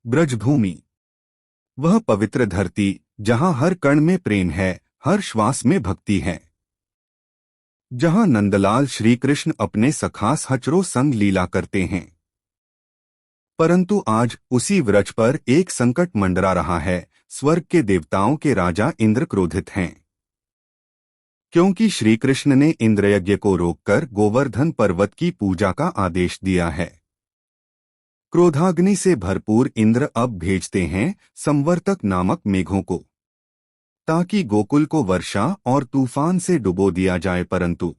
ब्रजभूमि, वह पवित्र धरती जहां हर कण में प्रेम है, हर श्वास में भक्ति है। जहां नंदलाल श्री कृष्ण अपने सखास हचरों संग लीला करते हैं। परंतु आज उसी व्रज पर एक संकट मंडरा रहा है। स्वर्ग के देवताओं के राजा इंद्र क्रोधित हैं, क्योंकि श्री कृष्ण ने इंद्रयज्ञ को रोककर गोवर्धन पर्वत की पूजा का आदेश दिया है। क्रोधाग्नि से भरपूर इंद्र अब भेजते हैं संवर्तक नामक मेघों को, ताकि गोकुल को वर्षा और तूफान से डुबो दिया जाए। परंतु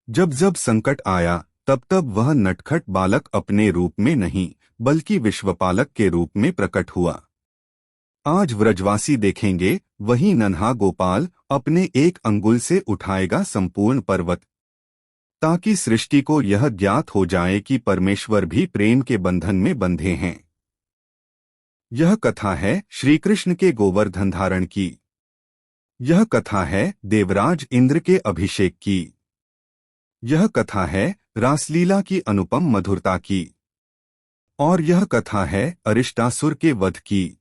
जब जब संकट आया, तब तब वह नटखट बालक अपने रूप में नहीं, बल्कि विश्वपालक के रूप में प्रकट हुआ। आज व्रजवासी देखेंगे, वही नन्हा गोपाल अपने एक अंगुल से उठाएगा संपूर्ण पर्वत, ताकि सृष्टि को यह ज्ञात हो जाए कि परमेश्वर भी प्रेम के बंधन में बंधे हैं। यह कथा है श्री कृष्ण के गोवर्धन धारण की। यह कथा है देवराज इंद्र के अभिषेक की। यह कथा है रासलीला की अनुपम मधुरता की। और यह कथा है अरिष्टासुर के वध की।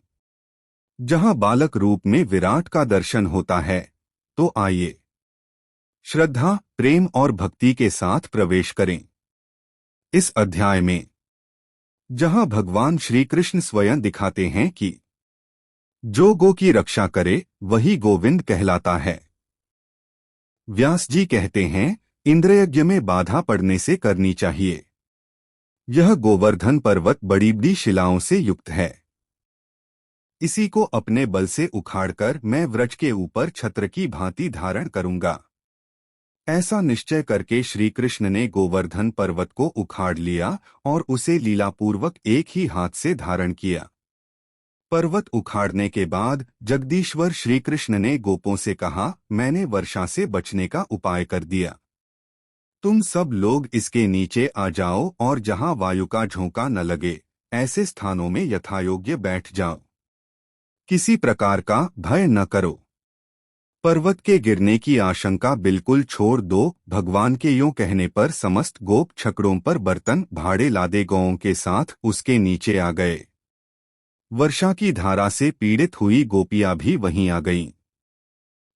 जहां बालक रूप में विराट का दर्शन होता है। तो आइए श्रद्धा, प्रेम और भक्ति के साथ प्रवेश करें इस अध्याय में, जहां भगवान श्री कृष्ण स्वयं दिखाते हैं कि जो गो की रक्षा करे वही गोविंद कहलाता है। व्यास जी कहते हैं, इंद्रयज्ञ में बाधा पड़ने से करनी चाहिए। यह गोवर्धन पर्वत बड़ी बड़ी शिलाओं से युक्त है। इसी को अपने बल से उखाड़कर मैं व्रज के ऊपर छत्र की भांति धारण करूंगा। ऐसा निश्चय करके श्री कृष्ण ने गोवर्धन पर्वत को उखाड़ लिया और उसे लीलापूर्वक एक ही हाथ से धारण किया। पर्वत उखाड़ने के बाद जगदीश्वर श्री कृष्ण ने गोपों से कहा, मैंने वर्षा से बचने का उपाय कर दिया। तुम सब लोग इसके नीचे आ जाओ और जहां वायु का झोंका न लगे, ऐसे स्थानों में यथायोग्य बैठ जाओ। किसी प्रकार का भय न करो। पर्वत के गिरने की आशंका बिल्कुल छोड़ दो। भगवान के यूं कहने पर समस्त गोप छकड़ों पर बर्तन भाड़े लादे गौओं के साथ उसके नीचे आ गए। वर्षा की धारा से पीड़ित हुई गोपियां भी वहीं आ गईं।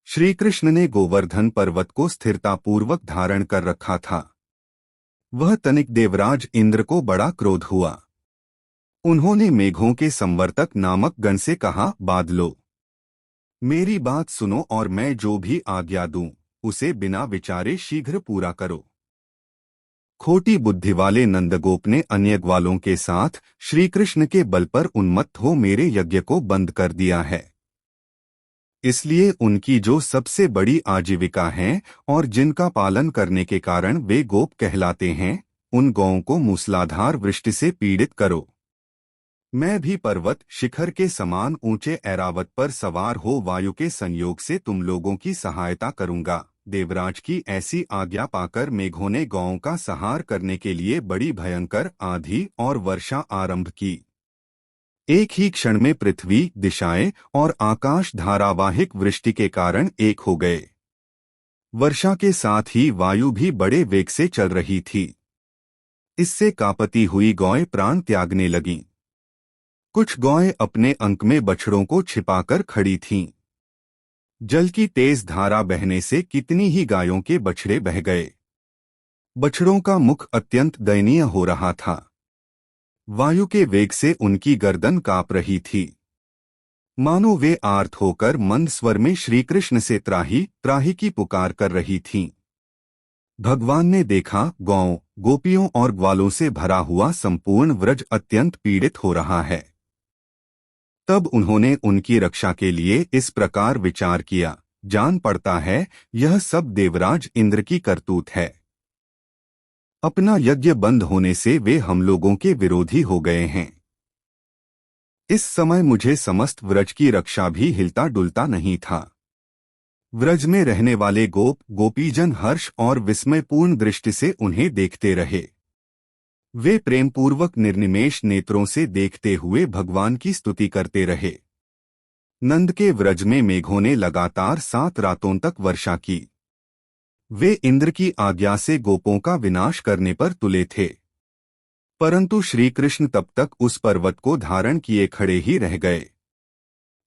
श्री कृष्ण ने गोवर्धन पर्वत को स्थिरतापूर्वक धारण कर रखा था। वह तनिक देवराज इंद्र को बड़ा क्रोध हुआ। उन्होंने मेघों के संवर्तक नामक गण से कहा, बादलों, मेरी बात सुनो और मैं जो भी आज्ञा दूं, उसे बिना विचारे शीघ्र पूरा करो। खोटी बुद्धि वाले नंदगोप ने अन्य ग्वालों के साथ श्री कृष्ण के बल पर उन्मत्त हो मेरे यज्ञ को बंद कर दिया है। इसलिए उनकी जो सबसे बड़ी आजीविका है और जिनका पालन करने के कारण वे गोप कहलाते हैं, उन गौओं को मूसलाधार वृष्टि से पीड़ित करो। मैं भी पर्वत शिखर के समान ऊंचे ऐरावत पर सवार हो वायु के संयोग से तुम लोगों की सहायता करूंगा। देवराज की ऐसी आज्ञा पाकर मेघों ने गौओं का संहार करने के लिए बड़ी भयंकर आंधी और वर्षा आरंभ की। एक ही क्षण में पृथ्वी, दिशाएं और आकाश धारावाहिक वृष्टि के कारण एक हो गए। वर्षा के साथ ही वायु भी बड़े वेग से चल रही थी। इससे कांपती हुई गौएं प्राण त्यागने लगीं। कुछ गौएं अपने अंक में बछड़ों को छिपाकर खड़ी थीं। जल की तेज धारा बहने से कितनी ही गायों के बछड़े बह गए। बछड़ों का मुख अत्यंत दयनीय हो रहा था। वायु के वेग से उनकी गर्दन कांप रही थी, मानो वे आर्त होकर मंद स्वर में श्री कृष्ण से त्राही त्राही की पुकार कर रही थीं। भगवान ने देखा, गौओं, गोपियों और ग्वालों से भरा हुआ संपूर्ण व्रज अत्यंत पीड़ित हो रहा है। तब उन्होंने उनकी रक्षा के लिए इस प्रकार विचार किया, जान पड़ता है यह सब देवराज इंद्र की करतूत है। अपना यज्ञ बंद होने से वे हम लोगों के विरोधी हो गए हैं। इस समय मुझे समस्त व्रज की रक्षा भी हिलता डुलता नहीं था। व्रज में रहने वाले गोप गोपीजन हर्ष और विस्मयपूर्ण दृष्टि से उन्हें देखते रहे। वे प्रेमपूर्वक निर्निमेष नेत्रों से देखते हुए भगवान की स्तुति करते रहे। नंद के व्रज में मेघों ने लगातार 7 रातों तक वर्षा की। वे इंद्र की आज्ञा से गोपों का विनाश करने पर तुले थे। परंतु श्री कृष्ण तब तक उस पर्वत को धारण किए खड़े ही रह गए।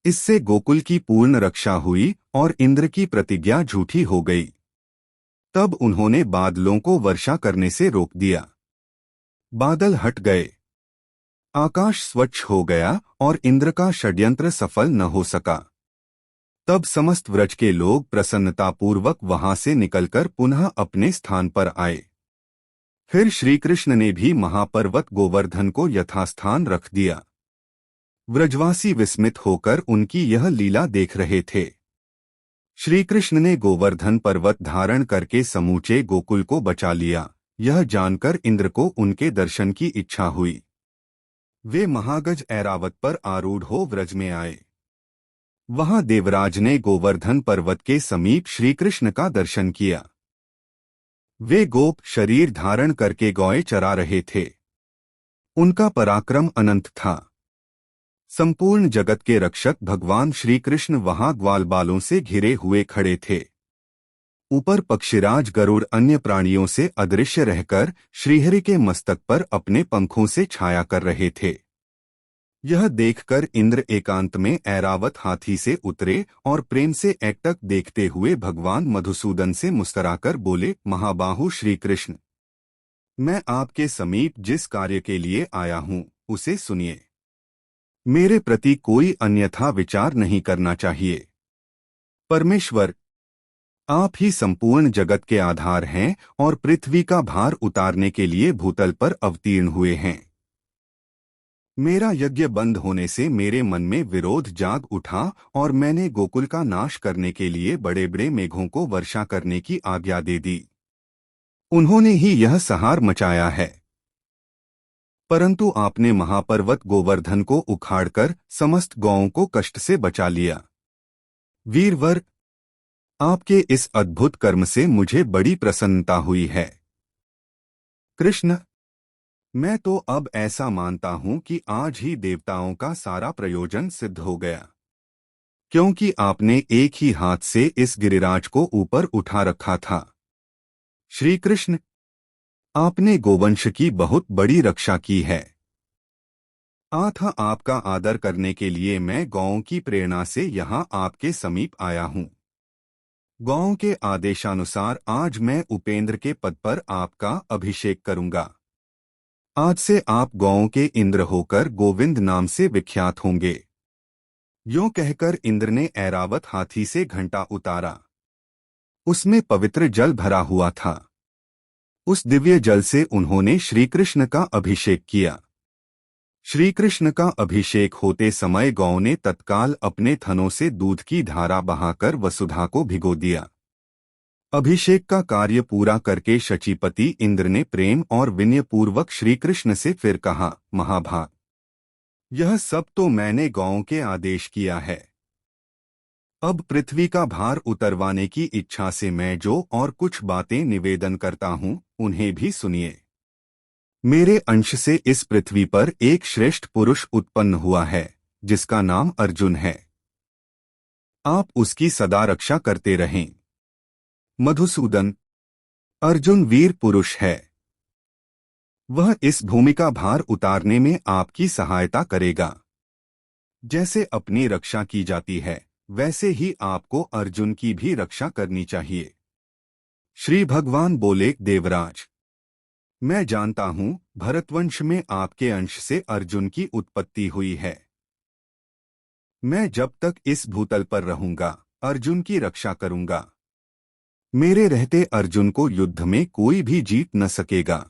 इससे गोकुल की पूर्ण रक्षा हुई और इंद्र की प्रतिज्ञा झूठी हो गई। तब उन्होंने बादलों को वर्षा करने से रोक दिया। बादल हट गए, आकाश स्वच्छ हो गया और इंद्र का षड्यंत्र सफल न हो सका। तब समस्त व्रज के लोग प्रसन्नतापूर्वक वहां से निकलकर पुनः अपने स्थान पर आए। फिर श्रीकृष्ण ने भी महापर्वत गोवर्धन को यथास्थान रख दिया। व्रजवासी विस्मित होकर उनकी यह लीला देख रहे थे। श्रीकृष्ण ने गोवर्धन पर्वत धारण करके समूचे गोकुल को बचा लिया, यह जानकर इंद्र को उनके दर्शन की इच्छा हुई। वे महागज ऐरावत पर आरूढ़ हो व्रज में आए। वहां देवराज ने गोवर्धन पर्वत के समीप श्रीकृष्ण का दर्शन किया। वे गोप शरीर धारण करके गौएं चरा रहे थे। उनका पराक्रम अनंत था। संपूर्ण जगत के रक्षक भगवान श्रीकृष्ण वहां ग्वालबालों से घिरे हुए खड़े थे। ऊपर पक्षीराज गरुड़ अन्य प्राणियों से अदृश्य रहकर श्रीहरि के मस्तक पर अपने पंखों से छाया कर रहे थे। यह देखकर इंद्र एकांत में ऐरावत हाथी से उतरे और प्रेम से एकटक देखते हुए भगवान मधुसूदन से मुस्कुराकर बोले, महाबाहु श्री कृष्ण, मैं आपके समीप जिस कार्य के लिए आया हूं उसे सुनिए। मेरे प्रति कोई अन्यथा विचार नहीं करना चाहिए। परमेश्वर, आप ही संपूर्ण जगत के आधार हैं और पृथ्वी का भार उतारने के लिए भूतल पर अवतीर्ण हुए हैं। मेरा यज्ञ बंद होने से मेरे मन में विरोध जाग उठा और मैंने गोकुल का नाश करने के लिए बड़े बड़े मेघों को वर्षा करने की आज्ञा दे दी। उन्होंने ही यह सहार मचाया है। परंतु आपने महापर्वत गोवर्धन को उखाड़कर समस्त गौओं को कष्ट से बचा लिया। वीरवर, आपके इस अद्भुत कर्म से मुझे बड़ी प्रसन्नता हुई है। कृष्ण, मैं तो अब ऐसा मानता हूं कि आज ही देवताओं का सारा प्रयोजन सिद्ध हो गया, क्योंकि आपने एक ही हाथ से इस गिरिराज को ऊपर उठा रखा था। श्री कृष्ण, आपने गोवंश की बहुत बड़ी रक्षा की है। आथा आपका आदर करने के लिए मैं गौओं की प्रेरणा से यहाँ आपके समीप आया हूँ। गौओं के आदेशानुसार आज मैं उपेंद्र के पद पर आपका अभिषेक करूंगा। आज से आप गौओं के इंद्र होकर गोविंद नाम से विख्यात होंगे। यूं कहकर इंद्र ने ऐरावत हाथी से घंटा उतारा। उसमें पवित्र जल भरा हुआ था। उस दिव्य जल से उन्होंने श्रीकृष्ण का अभिषेक किया। श्रीकृष्ण का अभिषेक होते समय गौ ने तत्काल अपने थनों से दूध की धारा बहाकर वसुधा को भिगो दिया। अभिषेक का कार्य पूरा करके शचीपति इंद्र ने प्रेम और विनयपूर्वक श्रीकृष्ण से फिर कहा, महाभाग, यह सब तो मैंने गौओं के आदेश किया है। अब पृथ्वी का भार उतरवाने की इच्छा से मैं जो और कुछ बातें निवेदन करता हूं उन्हें भी सुनिए। मेरे अंश से इस पृथ्वी पर एक श्रेष्ठ पुरुष उत्पन्न हुआ है जिसका नाम अर्जुन है। आप उसकी सदा रक्षा करते रहें। मधुसूदन, अर्जुन वीर पुरुष है। वह इस भूमि का भार उतारने में आपकी सहायता करेगा। जैसे अपनी रक्षा की जाती है वैसे ही आपको अर्जुन की भी रक्षा करनी चाहिए। श्री भगवान बोले, देवराज, मैं जानता हूं भरतवंश में आपके अंश से अर्जुन की उत्पत्ति हुई है। मैं जब तक इस भूतल पर रहूंगा अर्जुन की रक्षा करूंगा। मेरे रहते अर्जुन को युद्ध में कोई भी जीत न सकेगा।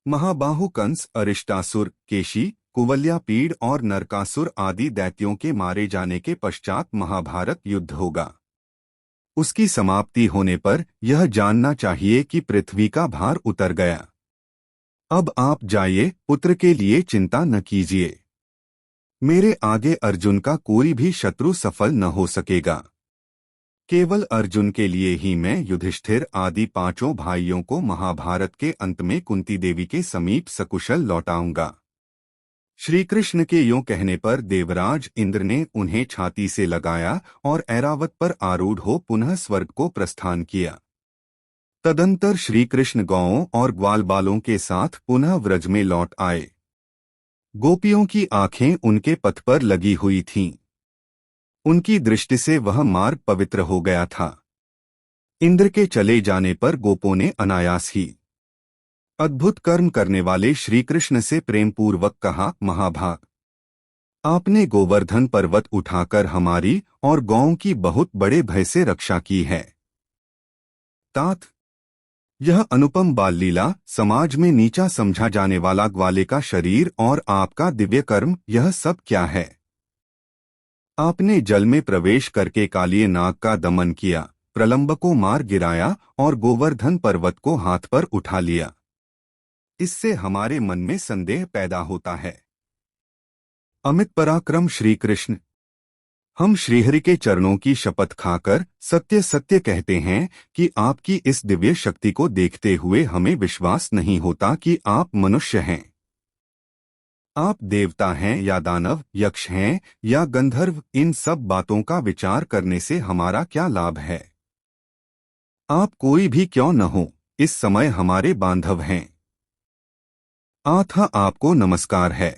महाबाहु कंस, अरिष्टासुर, केशी, कुवल्यापीड़ और नरकासुर आदि दैत्यों के मारे जाने के पश्चात महाभारत युद्ध होगा। उसकी समाप्ति होने पर यह जानना चाहिए कि पृथ्वी का भार उतर गया। अब आप जाइए, पुत्र के लिए चिंता न कीजिए। मेरे आगे अर्जुन का कोई भी शत्रु सफल न हो सकेगा। केवल अर्जुन के लिए ही मैं युधिष्ठिर आदि पांचों भाइयों को महाभारत के अंत में कुंती देवी के समीप सकुशल लौटाऊंगा। श्रीकृष्ण के यूं कहने पर देवराज इंद्र ने उन्हें छाती से लगाया और ऐरावत पर आरूढ़ हो पुनः स्वर्ग को प्रस्थान किया। तदंतर श्री कृष्ण गौओं और ग्वालबालों के साथ पुनः व्रज में लौट आए। गोपियों की आंखें उनके पथ पर लगी हुई थीं। उनकी दृष्टि से वह मार्ग पवित्र हो गया था। इंद्र के चले जाने पर गोपों ने अनायास ही अद्भुत कर्म करने वाले श्री कृष्ण से प्रेमपूर्वक कहा, महाभाग, आपने गोवर्धन पर्वत उठाकर हमारी और गौओं की बहुत बड़े भय से रक्षा की है। तात, यह अनुपम बाल लीला, समाज में नीचा समझा जाने वाला ग्वाले का शरीर और आपका दिव्य कर्म, यह सब क्या है? आपने जल में प्रवेश करके कालिए नाग का दमन किया, प्रलंब को मार गिराया और गोवर्धन पर्वत को हाथ पर उठा लिया। इससे हमारे मन में संदेह पैदा होता है। अमित पराक्रम श्री कृष्ण, हम श्रीहरि के चरणों की शपथ खाकर सत्य सत्य कहते हैं कि आपकी इस दिव्य शक्ति को देखते हुए हमें विश्वास नहीं होता कि आप मनुष्य हैं। आप देवता हैं या दानव, यक्ष हैं या गंधर्व, इन सब बातों का विचार करने से हमारा क्या लाभ है? आप कोई भी क्यों न हो, इस समय हमारे बांधव हैं। आथा आपको नमस्कार है।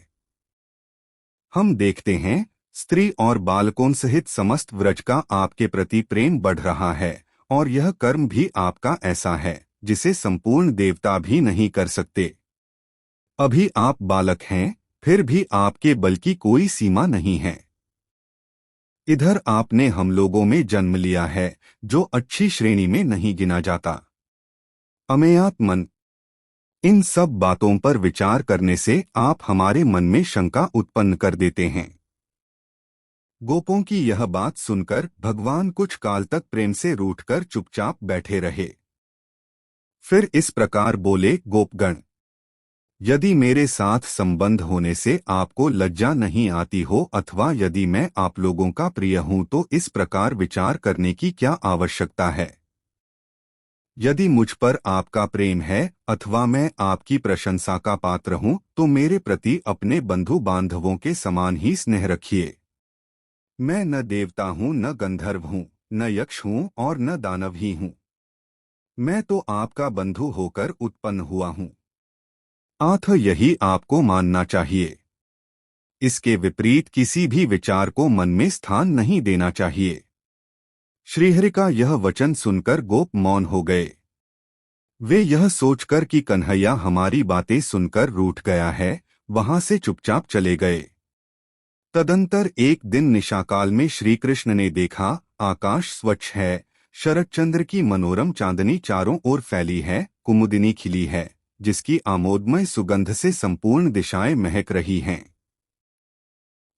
हम देखते हैं स्त्री और बालकों सहित समस्त व्रज का आपके प्रति प्रेम बढ़ रहा है, और यह कर्म भी आपका ऐसा है जिसे संपूर्ण देवता भी नहीं कर सकते। अभी आप बालक हैं, फिर भी आपके बल की कोई सीमा नहीं है। इधर आपने हम लोगों में जन्म लिया है जो अच्छी श्रेणी में नहीं गिना जाता। अमेयात मन, इन सब बातों पर विचार करने से आप हमारे मन में शंका उत्पन्न कर देते हैं। गोपों की यह बात सुनकर भगवान कुछ काल तक प्रेम से रूठकर चुपचाप बैठे रहे। फिर इस प्रकार बोले, गोपगण, यदि मेरे साथ संबंध होने से आपको लज्जा नहीं आती हो अथवा यदि मैं आप लोगों का प्रिय हूं तो इस प्रकार विचार करने की क्या आवश्यकता है? यदि मुझ पर आपका प्रेम है अथवा मैं आपकी प्रशंसा का पात्र हूं तो मेरे प्रति अपने बंधु बांधवों के समान ही स्नेह रखिए। मैं न देवता हूं, न गंधर्व हूं, न यक्ष हूं और न दानव ही हूं। मैं तो आपका बंधु होकर उत्पन्न हुआ हूं। आथ यही आपको मानना चाहिए। इसके विपरीत किसी भी विचार को मन में स्थान नहीं देना चाहिए। श्रीहरि का यह वचन सुनकर गोप मौन हो गए। वे यह सोचकर कि कन्हैया हमारी बातें सुनकर रूठ गया है, वहां से चुपचाप चले गए। तदंतर एक दिन निशाकाल में श्रीकृष्ण ने देखा, आकाश स्वच्छ है, शरदचंद्र की मनोरम चांदनी चारों ओर फैली है, कुमुदिनी खिली है, जिसकी आमोदमय सुगंध से संपूर्ण दिशाएं महक रही हैं।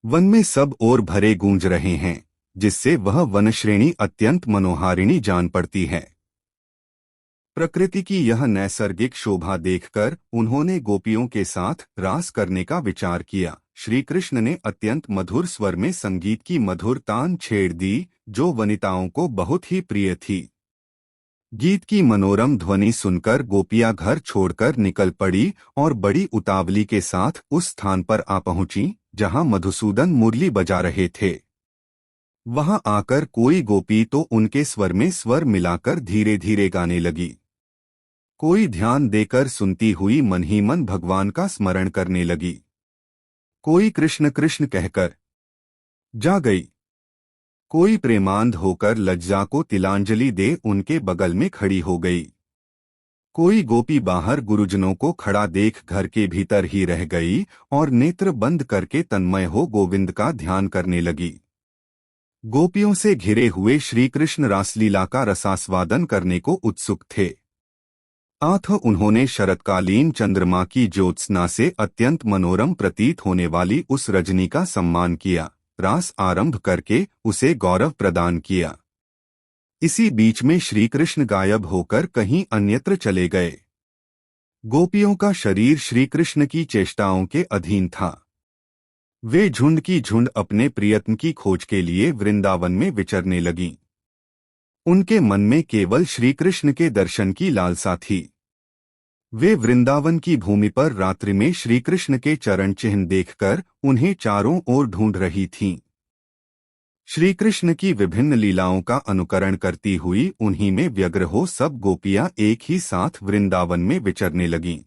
वन में सब ओर भरे गूंज रहे हैं, जिससे वह वनश्रेणी अत्यंत मनोहारिणी जान पड़ती है। प्रकृति की यह नैसर्गिक शोभा देखकर उन्होंने गोपियों के साथ रास करने का विचार किया। श्री कृष्ण ने अत्यंत मधुर स्वर में संगीत की मधुर तान छेड़ दी, जो वनिताओं को बहुत ही प्रिय थी। गीत की मनोरम ध्वनि सुनकर गोपियां घर छोड़कर निकल पड़ी और बड़ी उतावली के साथ उस स्थान पर आ पहुंची जहां मधुसूदन मुरली बजा रहे थे। वहां आकर कोई गोपी तो उनके स्वर में स्वर मिलाकर धीरे धीरे गाने लगी। कोई ध्यान देकर सुनती हुई मन ही मन भगवान का स्मरण करने लगी। कोई कृष्ण कृष्ण कहकर जा गई। कोई प्रेमांध होकर लज्जा को तिलांजलि दे उनके बगल में खड़ी हो गई। कोई गोपी बाहर गुरुजनों को खड़ा देख घर के भीतर ही रह गई और नेत्र बंद करके तन्मय हो गोविंद का ध्यान करने लगी। गोपियों से घिरे हुए श्री कृष्ण रासलीला का रसास्वादन करने को उत्सुक थे। आथ उन्होंने शरतकालीन चंद्रमा की ज्योत्सना से अत्यंत मनोरम प्रतीत होने वाली उस रजनी का सम्मान किया, रास आरंभ करके उसे गौरव प्रदान किया। इसी बीच में श्रीकृष्ण गायब होकर कहीं अन्यत्र चले गए। गोपियों का शरीर श्रीकृष्ण की चेष्टाओं के अधीन था। वे झुंड की झुंड अपने प्रियतम की खोज के लिए वृंदावन में विचरने लगीं। उनके मन में केवल श्रीकृष्ण के दर्शन की लालसा थी। वे वृंदावन की भूमि पर रात्रि में श्रीकृष्ण के चरण चिन्ह देखकर उन्हें चारों ओर ढूंढ रही थीं। श्री कृष्ण की विभिन्न लीलाओं का अनुकरण करती हुई उन्हीं में व्यग्र हो सब गोपियां एक ही साथ वृंदावन में विचरने लगीं।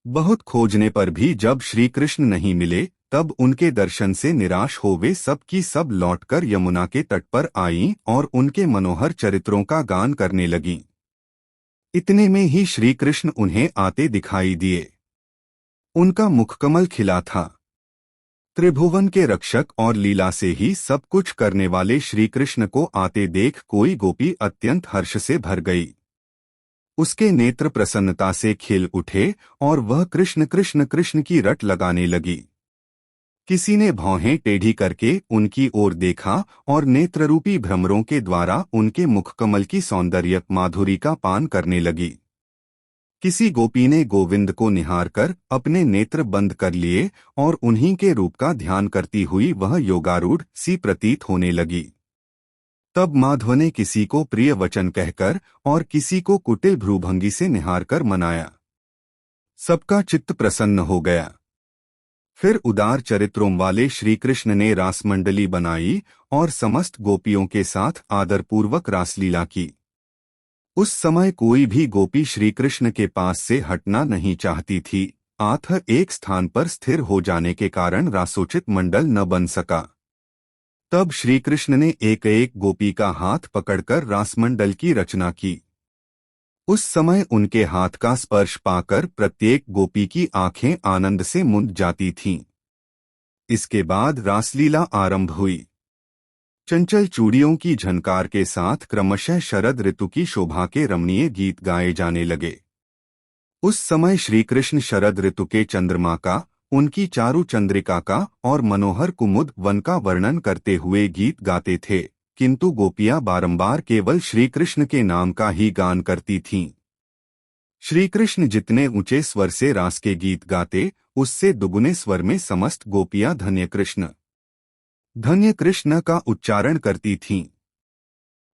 बहुत खोजने पर भी जब श्री कृष्ण नहीं मिले, तब उनके दर्शन से निराश हो वे सब की सब लौटकर यमुना के तट पर आईं और उनके मनोहर चरित्रों का गान करने लगीं। इतने में ही श्री कृष्ण उन्हें आते दिखाई दिए। उनका मुखकमल खिला था। त्रिभुवन के रक्षक और लीला से ही सब कुछ करने वाले श्री कृष्ण को आते देख कोई गोपी अत्यंत हर्ष से भर गई। उसके नेत्र प्रसन्नता से खिल उठे और वह कृष्ण कृष्ण कृष्ण की रट लगाने लगी। किसी ने भौहें टेढ़ी करके उनकी ओर देखा और नेत्ररूपी भ्रमरों के द्वारा उनके मुखकमल की सौंदर्य माधुरी का पान करने लगी। किसी गोपी ने गोविंद को निहारकर अपने नेत्र बंद कर लिए और उन्हीं के रूप का ध्यान करती हुई वह योगारूढ़ सी प्रतीत होने लगी। तब माधव ने किसी को प्रिय वचन कहकर और किसी को कुटिल भ्रूभंगी से निहारकर मनाया। सबका चित्त प्रसन्न हो गया। फिर उदार चरित्रों वाले श्री कृष्ण ने रासमंडली बनाई और समस्त गोपियों के साथ आदरपूर्वक रासलीला की। उस समय कोई भी गोपी श्री कृष्ण के पास से हटना नहीं चाहती थी। आत्ह एक स्थान पर स्थिर हो जाने के कारण रासोचित मंडल न बन सका। तब श्री कृष्ण ने एक एक गोपी का हाथ पकड़कर रासमंडल की रचना की। उस समय उनके हाथ का स्पर्श पाकर प्रत्येक गोपी की आंखें आनंद से मूंद जाती थीं। इसके बाद रासलीला आरंभ हुई। चंचल चूड़ियों की झनकार के साथ क्रमशः शरद ऋतु की शोभा के रमणीय गीत गाए जाने लगे। उस समय श्री कृष्ण शरद ऋतु के चंद्रमा का, उनकी चारु चंद्रिका का और मनोहर कुमुद वन का वर्णन करते हुए गीत गाते थे, किंतु गोपियां बारंबार केवल श्री कृष्ण के नाम का ही गान करती थीं। श्री कृष्ण जितने ऊंचे स्वर से रास के गीत गाते, उससे दुगुने स्वर में समस्त गोपियां धन्य कृष्ण का उच्चारण करती थीं।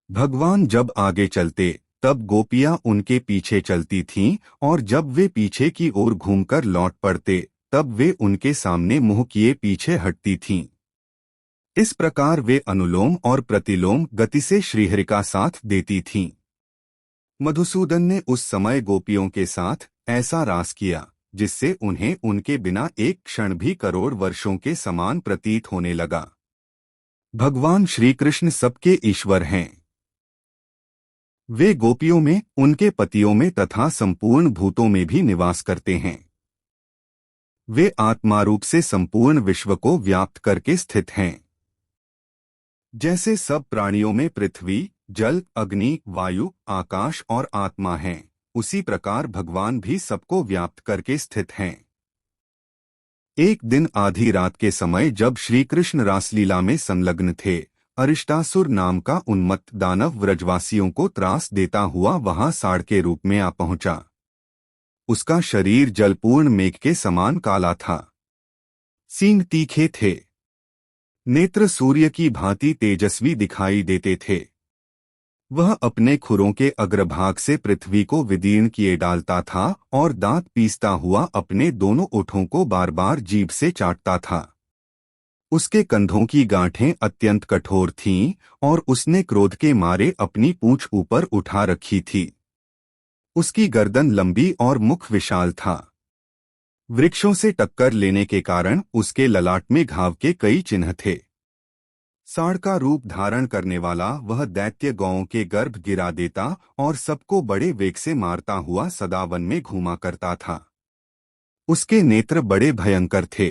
भगवान जब आगे चलते तब गोपियां उनके पीछे चलती थीं और जब वे पीछे की ओर घूमकर लौट पड़ते तब वे उनके सामने मुंह किए पीछे हटती थीं। इस प्रकार वे अनुलोम और प्रतिलोम गति से श्रीहरि का साथ देती थीं। मधुसूदन ने उस समय गोपियों के साथ ऐसा रास किया जिससे उन्हें उनके बिना एक क्षण भी करोड़ वर्षों के समान प्रतीत होने लगा। भगवान श्री कृष्ण सबके ईश्वर हैं। वे गोपियों में, उनके पतियों में तथा संपूर्ण भूतों में भी निवास करते हैं। वे आत्मारूप से संपूर्ण विश्व को व्याप्त करके स्थित हैं। जैसे सब प्राणियों में पृथ्वी, जल, अग्नि, वायु, आकाश और आत्मा हैं, उसी प्रकार भगवान भी सबको व्याप्त करके स्थित हैं। एक दिन आधी रात के समय जब श्री कृष्ण रासलीला में संलग्न थे, अरिष्टासुर नाम का उन्मत्त दानव व्रजवासियों को त्रास देता हुआ वहां साढ़ के रूप में आ पहुंचा। उसका शरीर जलपूर्ण मेघ के समान काला था। सींग तीखे थे। नेत्र सूर्य की भांति तेजस्वी दिखाई देते थे। वह अपने खुरों के अग्रभाग से पृथ्वी को विदीर्ण किए डालता था और दांत पीसता हुआ अपने दोनों ओठों को बार बार जीभ से चाटता था। उसके कंधों की गांठें अत्यंत कठोर थीं और उसने क्रोध के मारे अपनी पूंछ ऊपर उठा रखी थी। उसकी गर्दन लंबी और मुख विशाल था। वृक्षों से टक्कर लेने के कारण उसके ललाट में घाव के कई चिन्ह थे। साढ़ का रूप धारण करने वाला वह दैत्य गौओं के गर्भ गिरा देता और सबको बड़े वेग से मारता हुआ सदा वन में घूमा करता था। उसके नेत्र बड़े भयंकर थे।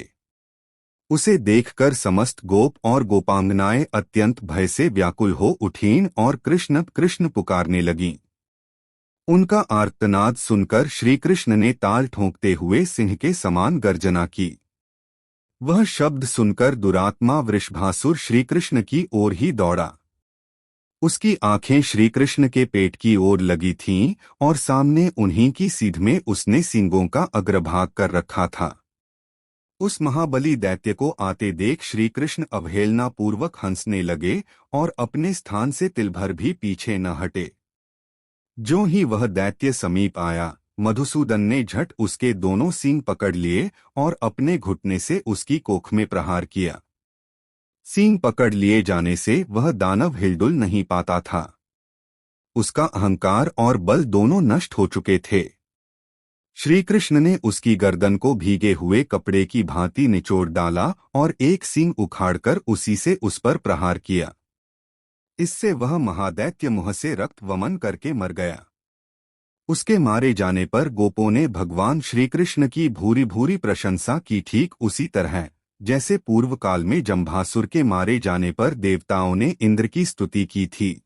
उसे देखकर समस्त गोप और गोपांगनाएं अत्यंत भय से व्याकुल हो उठीं और कृष्ण कृष्ण पुकारने लगीं। उनका आर्तनाद सुनकर श्री कृष्ण ने ताल ठोंकते हुए सिंह के समान गर्जना की। वह शब्द सुनकर दुरात्मा वृषभासुर श्री कृष्ण की ओर ही दौड़ा। उसकी आंखें श्री कृष्ण के पेट की ओर लगी थीं और सामने उन्हीं की सीध में उसने सींगों का अग्रभाग कर रखा था। उस महाबली दैत्य को आते देख श्री कृष्ण अवहेलना पूर्वक हंसने लगे और अपने स्थान से तिलभर भी पीछे न हटे। ज्यों ही वह दैत्य समीप आया, मधुसूदन ने झट उसके दोनों सींग पकड़ लिए और अपने घुटने से उसकी कोख में प्रहार किया। सींग पकड़ लिए जाने से वह दानव हिलडुल नहीं पाता था। उसका अहंकार और बल दोनों नष्ट हो चुके थे। श्री कृष्ण ने उसकी गर्दन को भीगे हुए कपड़े की भांति निचोड़ डाला और एक सींग उखाड़कर उसी से उस पर प्रहार किया। इससे वह महादैत्य मुंह से रक्त वमन करके मर गया। उसके मारे जाने पर गोपों ने भगवान श्री कृष्ण की भूरी भूरी प्रशंसा की, ठीक उसी तरह जैसे पूर्व काल में जम्भासुर के मारे जाने पर देवताओं ने इंद्र की स्तुति की थी।